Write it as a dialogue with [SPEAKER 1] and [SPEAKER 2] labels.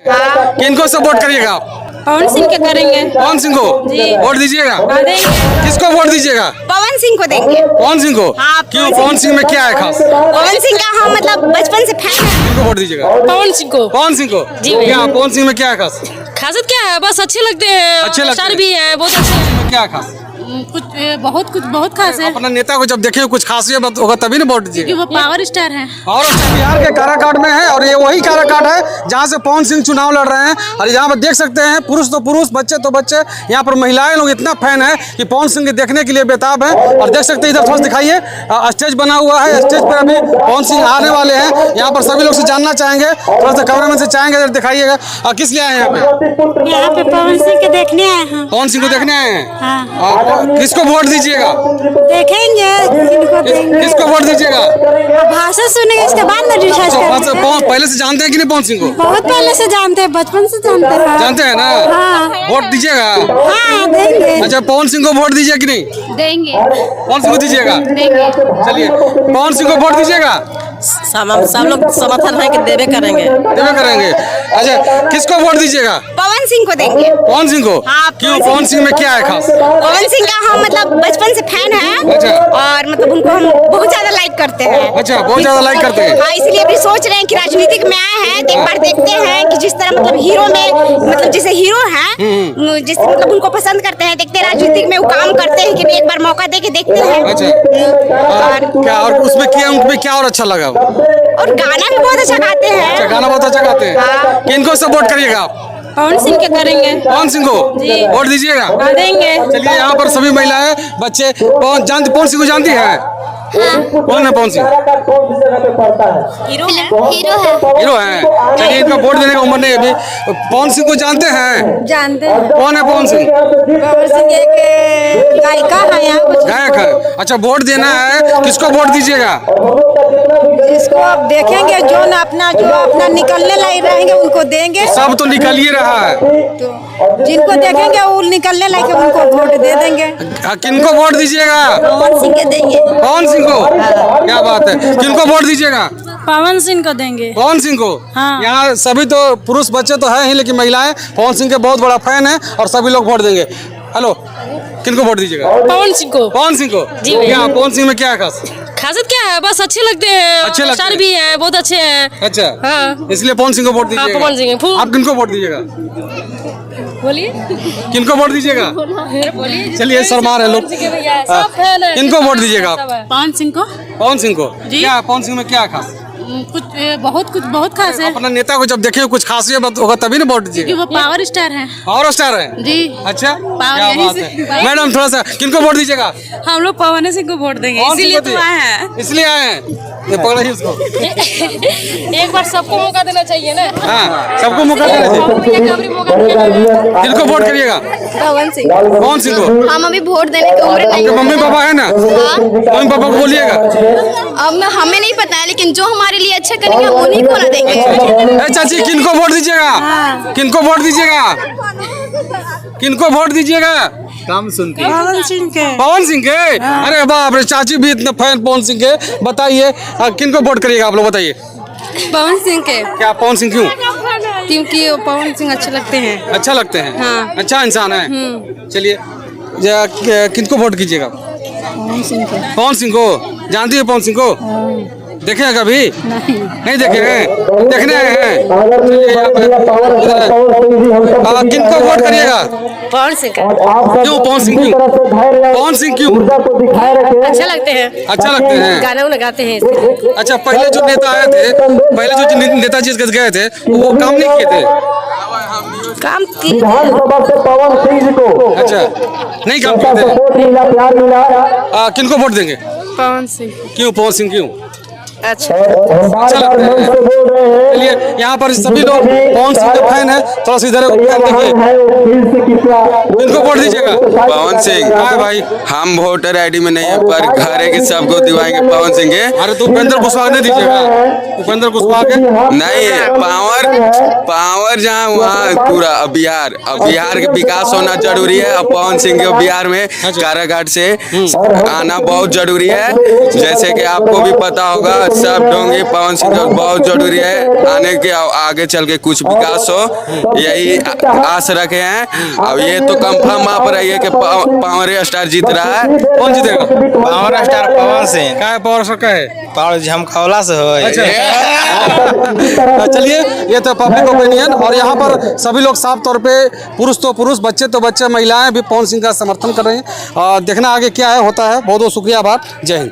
[SPEAKER 1] हाँ।
[SPEAKER 2] किनको सपोर्ट करिएगा आप?
[SPEAKER 1] पवन सिंह के करेंगे।
[SPEAKER 2] पवन सिंह को
[SPEAKER 1] जी।
[SPEAKER 2] वोट दीजिएगा?
[SPEAKER 1] हाँ, देंगे।
[SPEAKER 2] किसको वोट दीजिएगा?
[SPEAKER 1] पवन सिंह को देंगे।
[SPEAKER 2] पवन सिंह को?
[SPEAKER 1] हाँ,
[SPEAKER 2] क्यों? पवन सिंह में क्या है खास?
[SPEAKER 1] पवन सिंह का हम मतलब बचपन से फैन है।
[SPEAKER 2] किनको वोट दीजिएगा?
[SPEAKER 3] पवन सिंह को।
[SPEAKER 2] पवन सिंह को?
[SPEAKER 3] जी भैया।
[SPEAKER 2] क्या पवन सिंह में क्या है खास?
[SPEAKER 3] खासियत क्या है, बस अच्छे लगते हैं।
[SPEAKER 2] अच्छे लगते
[SPEAKER 3] स्टार
[SPEAKER 2] हैं।
[SPEAKER 3] भी है, बहुत अच्छे।
[SPEAKER 2] क्या है खास?
[SPEAKER 3] कुछ बहुत खास है
[SPEAKER 2] अपना नेता को जब देखेंगे कुछ खासियत होगा तभी ना वोट दीजिएगा।
[SPEAKER 3] वो पावर स्टार है।
[SPEAKER 2] और बिहार के काराकाट में है और ये वही काराकाट है जहाँ से पवन सिंह चुनाव लड़ रहे हैं। और यहाँ पर देख सकते हैं पुरुष तो पुरुष, बच्चे तो बच्चे, यहाँ पर महिलाएं लोग इतना फैन है कि पवन सिंह के देखने के लिए बेताब है। और देख सकते हैं इधर थोड़ा दिखाइए, स्टेज बना हुआ है, स्टेज पर अभी पवन सिंह आने वाले हैं। यहाँ पर सभी लोग से जानना चाहेंगे, थोड़ा सा कैमरामैन से चाहेंगे इधर दिखाइएगा। किस लिए आए हैं
[SPEAKER 1] यहाँ पे पवन सिंह के देखने आए हैं।
[SPEAKER 2] पवन सिंह को देखने आए हैं?
[SPEAKER 1] हाँ।
[SPEAKER 2] और किसको वोट दीजिएगा?
[SPEAKER 1] देखेंगे किनको देंगे।
[SPEAKER 2] किसको वोट दीजिएगा?
[SPEAKER 1] भाषण सुनेंगे इसके बाद ना डिसाइड करेंगे।
[SPEAKER 2] पहले से जानते हैं कि नहीं पवन सिंह को?
[SPEAKER 1] बहुत पहले से जानते हैं, बचपन से जानते हैं।
[SPEAKER 2] जानते हैं ना?
[SPEAKER 1] हाँ।
[SPEAKER 2] वोट दीजिएगा?
[SPEAKER 1] हाँ, देंगे।
[SPEAKER 2] अच्छा, पवन सिंह को वोट दीजिए कि नहीं?
[SPEAKER 1] देंगे।
[SPEAKER 2] पवन सिंह को दीजिएगा?
[SPEAKER 1] देंगे।
[SPEAKER 2] चलिए, पवन सिंह को वोट दीजिएगा?
[SPEAKER 3] सब लोग समर्थन है कि देवे करेंगे।
[SPEAKER 2] देवे करेंगे। अच्छा, किसको वोट दीजिएगा?
[SPEAKER 1] पवन सिंह को देंगे।
[SPEAKER 2] पवन सिंह को?
[SPEAKER 1] हाँ,
[SPEAKER 2] क्यों? पवन सिंह में क्या है खास?
[SPEAKER 1] पवन सिंह का हम मतलब बचपन से फैन है।
[SPEAKER 2] अच्छा।
[SPEAKER 1] और मतलब उनको हम बहुत ज्यादा लाइक करते हैं।
[SPEAKER 2] अच्छा, बहुत ज्यादा लाइक करते हैं।
[SPEAKER 1] हाँ, इसलिए अभी सोच रहे हैं कि राजनीतिक में आए हैं तो एक बार देखते हैं कि जिस तरह मतलब हीरो में मतलब जैसे हीरो हैं, जैसे मतलब उनको पसंद करते हैं, देखते हैं राजनीतिक में वो काम करते हैं कि नहीं, एक बार मौका दे के देखते हैं।
[SPEAKER 2] अच्छा, क्या और उसमें क्या और अच्छा लगा?
[SPEAKER 1] और गाना भी बहुत अच्छा गाते हैं।
[SPEAKER 2] अच्छा, गाना बहुत अच्छा गाते हैं।
[SPEAKER 1] हाँ।
[SPEAKER 2] किनको सपोर्ट करिएगा आप?
[SPEAKER 1] पवन सिंह के करेंगे।
[SPEAKER 2] पवन सिंह को
[SPEAKER 1] जी।
[SPEAKER 2] वोट दीजिएगा?
[SPEAKER 1] हाँ, देंगे।
[SPEAKER 2] चलिए, यहाँ पर सभी महिलाएं, बच्चे पवन सिंह को जानती है? कौन है पवन सिंह?
[SPEAKER 1] हीरो है।
[SPEAKER 2] हीरो है। चलिए, इनका वोट देने का उम्र नहीं है अभी। पवन सिंह को जानते हैं?
[SPEAKER 1] जानते हैं।
[SPEAKER 2] कौन है पवन सिंह?
[SPEAKER 1] पवन सिंह एक गायिका है यहाँ कुछ।
[SPEAKER 2] गायक है। अच्छा, वोट देना है, किसको वोट दीजिएगा?
[SPEAKER 1] जिसको आप देखेंगे जो अपना निकलने लायक रहेंगे उनको देंगे।
[SPEAKER 2] सब तो निकल ही रहा है।
[SPEAKER 1] तो जिनको देखेंगे वो निकलने लायक उनको वोट दे देंगे।
[SPEAKER 2] किनको वोट दीजिएगा?
[SPEAKER 1] पवन सिंह के देंगे।
[SPEAKER 2] पवन सिंह को? क्या बात है, किनको वोट दीजिएगा?
[SPEAKER 3] पवन सिंह को देंगे।
[SPEAKER 2] पवन सिंह को?
[SPEAKER 3] हाँ।
[SPEAKER 2] यहाँ सभी तो पुरुष बच्चे तो है ही, लेकिन महिलाएं पवन सिंह के बहुत बड़ा फैन है और सभी लोग वोट देंगे। हेलो, किनको वोट दीजिएगा?
[SPEAKER 3] पवन सिंह को।
[SPEAKER 2] पवन सिंह को?
[SPEAKER 3] जी भैया।
[SPEAKER 2] क्या पवन सिंह में क्या है खास?
[SPEAKER 3] खासियत क्या है, बस अच्छे लगते हैं।
[SPEAKER 2] अच्छे लगते
[SPEAKER 3] स्टार
[SPEAKER 2] हैं।
[SPEAKER 3] भी है, बहुत अच्छे हैं।
[SPEAKER 2] अच्छा।
[SPEAKER 3] हाँ।
[SPEAKER 2] इसलिए पवन सिंह को वोट दीजिएगा?
[SPEAKER 3] पवन सिंह को।
[SPEAKER 2] आप किनको वोट दीजिएगा?
[SPEAKER 3] बोलिए।
[SPEAKER 2] किनको वोट दीजिएगा? चलिए, शर्मा रहे लोग।
[SPEAKER 3] सब फैन है।
[SPEAKER 2] किनको वोट दीजिएगा आप?
[SPEAKER 3] पवन सिंह को।
[SPEAKER 2] पवन सिंह को?
[SPEAKER 3] जी।
[SPEAKER 2] क्या पवन सिंह में क्या है खास?
[SPEAKER 3] बहुत खास है।
[SPEAKER 2] अपना नेता को जब देखेंगे कुछ खासियत होगा तभी ना वोट दीजिएगा।
[SPEAKER 3] वो पावर स्टार है।
[SPEAKER 2] और स्टार है?
[SPEAKER 3] जी।
[SPEAKER 2] अच्छा, क्या
[SPEAKER 3] यहीं
[SPEAKER 2] बात
[SPEAKER 3] से।
[SPEAKER 2] है। मैडम, थोड़ा सा किनको वोट दीजिएगा?
[SPEAKER 3] हम लोग पवन सिंह को वोट देंगे,
[SPEAKER 2] पवन सिंह
[SPEAKER 3] इसीलिए
[SPEAKER 2] को
[SPEAKER 3] तो
[SPEAKER 2] दिए?
[SPEAKER 3] आए हैं।
[SPEAKER 2] इसलिए आए हैं। ये पकड़िए इसको।
[SPEAKER 3] एक बार सबको मौका देना चाहिए ना।
[SPEAKER 2] हाँ, सबको मौका देना चाहिए। किनको वोट करिएगा?
[SPEAKER 1] पवन सिंह।
[SPEAKER 2] पवन सिंह को?
[SPEAKER 1] हम अभी वोट देने की उम्र नहीं।
[SPEAKER 2] आपके मम्मी पापा है ना? मम्मी पापा को बोलिएगा।
[SPEAKER 1] अब हमें नहीं पता है, लेकिन जो हमारे लिए अच्छा करेंगे हम उन्हीं को ना देंगे।
[SPEAKER 2] ए चाची, किनको वोट दीजिएगा? किनको वोट दीजिएगा? किनको वोट दीजिएगा? काम सुनती है।
[SPEAKER 1] पवन सिंह के।
[SPEAKER 2] पवन सिंह के? अरे बाप रे, चाची भी इतना फैन पवन सिंह के। बताइए, किनको वोट करिएगा आप लोग, बताइए।
[SPEAKER 1] पवन सिंह के।
[SPEAKER 2] क्या पवन सिंह क्यों?
[SPEAKER 1] क्योंकि पवन सिंह अच्छे लगते हैं।
[SPEAKER 2] अच्छा लगते हैं?
[SPEAKER 1] हाँ।
[SPEAKER 2] अच्छा इंसान है। चलिए, किनको वोट कीजिएगा?
[SPEAKER 1] पवन सिंह के।
[SPEAKER 2] पवन सिंह को? जानती है पवन सिंह को? देखे हैं कभी? नहीं देखे हैं? देखने आए हैं? किनको वोट करिएगा?
[SPEAKER 3] पवन सिंह का।
[SPEAKER 2] क्यों पवन सिंह क्यों? पवन सिंह क्यों?
[SPEAKER 3] अच्छा लगते हैं।
[SPEAKER 2] अच्छा लगते हैं।
[SPEAKER 3] गाना उन्हें गाते हैं इसलिए।
[SPEAKER 2] अच्छा, पहले जो नेता आए थे, पहले जो नेताजी गए थे, वो काम नहीं किए थे?
[SPEAKER 3] काम की
[SPEAKER 4] पवन सिंह को
[SPEAKER 2] अच्छा, नहीं काम किए थे।
[SPEAKER 4] सपोर्ट मिला, प्यार मिला।
[SPEAKER 2] किनको वोट देंगे?
[SPEAKER 3] पवन सिंह।
[SPEAKER 2] क्यों पवन सिंह क्यों?
[SPEAKER 3] अच्छा।
[SPEAKER 2] अच्छा लगता है। चलिए, यहाँ पर सभी लोग पवन सिंह के फैन है। थोड़ा सा इधर देखिए, किनको वोट दीजिएगा?
[SPEAKER 5] पवन सिंह।
[SPEAKER 2] हाँ भाई,
[SPEAKER 5] हम वोटर आईडी में नहीं है, पर घर है कि सबको दिवाएंगे पवन सिंह के।
[SPEAKER 2] अरे तो उपेंद्र कुशवाहा ने दीजिएगा? उपेंद्र कुशवाहा के?
[SPEAKER 5] नहीं है पावर जहाँ वहाँ पूरा बिहार। अब बिहार के विकास होना जरूरी है। अब पवन सिंह के बिहार में कारागाट से आना बहुत जरूरी है। जैसे कि आपको भी पता होगा, सब ढोंगी पवन सिंह का बहुत जरूरी है, आने के आगे चल के कुछ विकास हो, यही आस रखे हैं। अब ये तो कंफर्म वहाँ पर है कि पावर स्टार जीत रहा है।
[SPEAKER 2] कौन जीतेगा?
[SPEAKER 6] Power star Pawan Singh.
[SPEAKER 2] क्या है पावर स्टार का है?
[SPEAKER 6] पावर झमकौला से हो।
[SPEAKER 2] अच्छा चलिए, ये तो पब्लिक ओपिनियन, और यहाँ पर सभी लोग साफ तौर पे पुरुष तो पुरुष, बच्चे तो बच्चे, महिलाएं भी पवन सिंह का समर्थन कर रहे हैं। देखना आगे क्या है होता है। बहुत बहुत शुक्रिया, आभार, जय हिंद।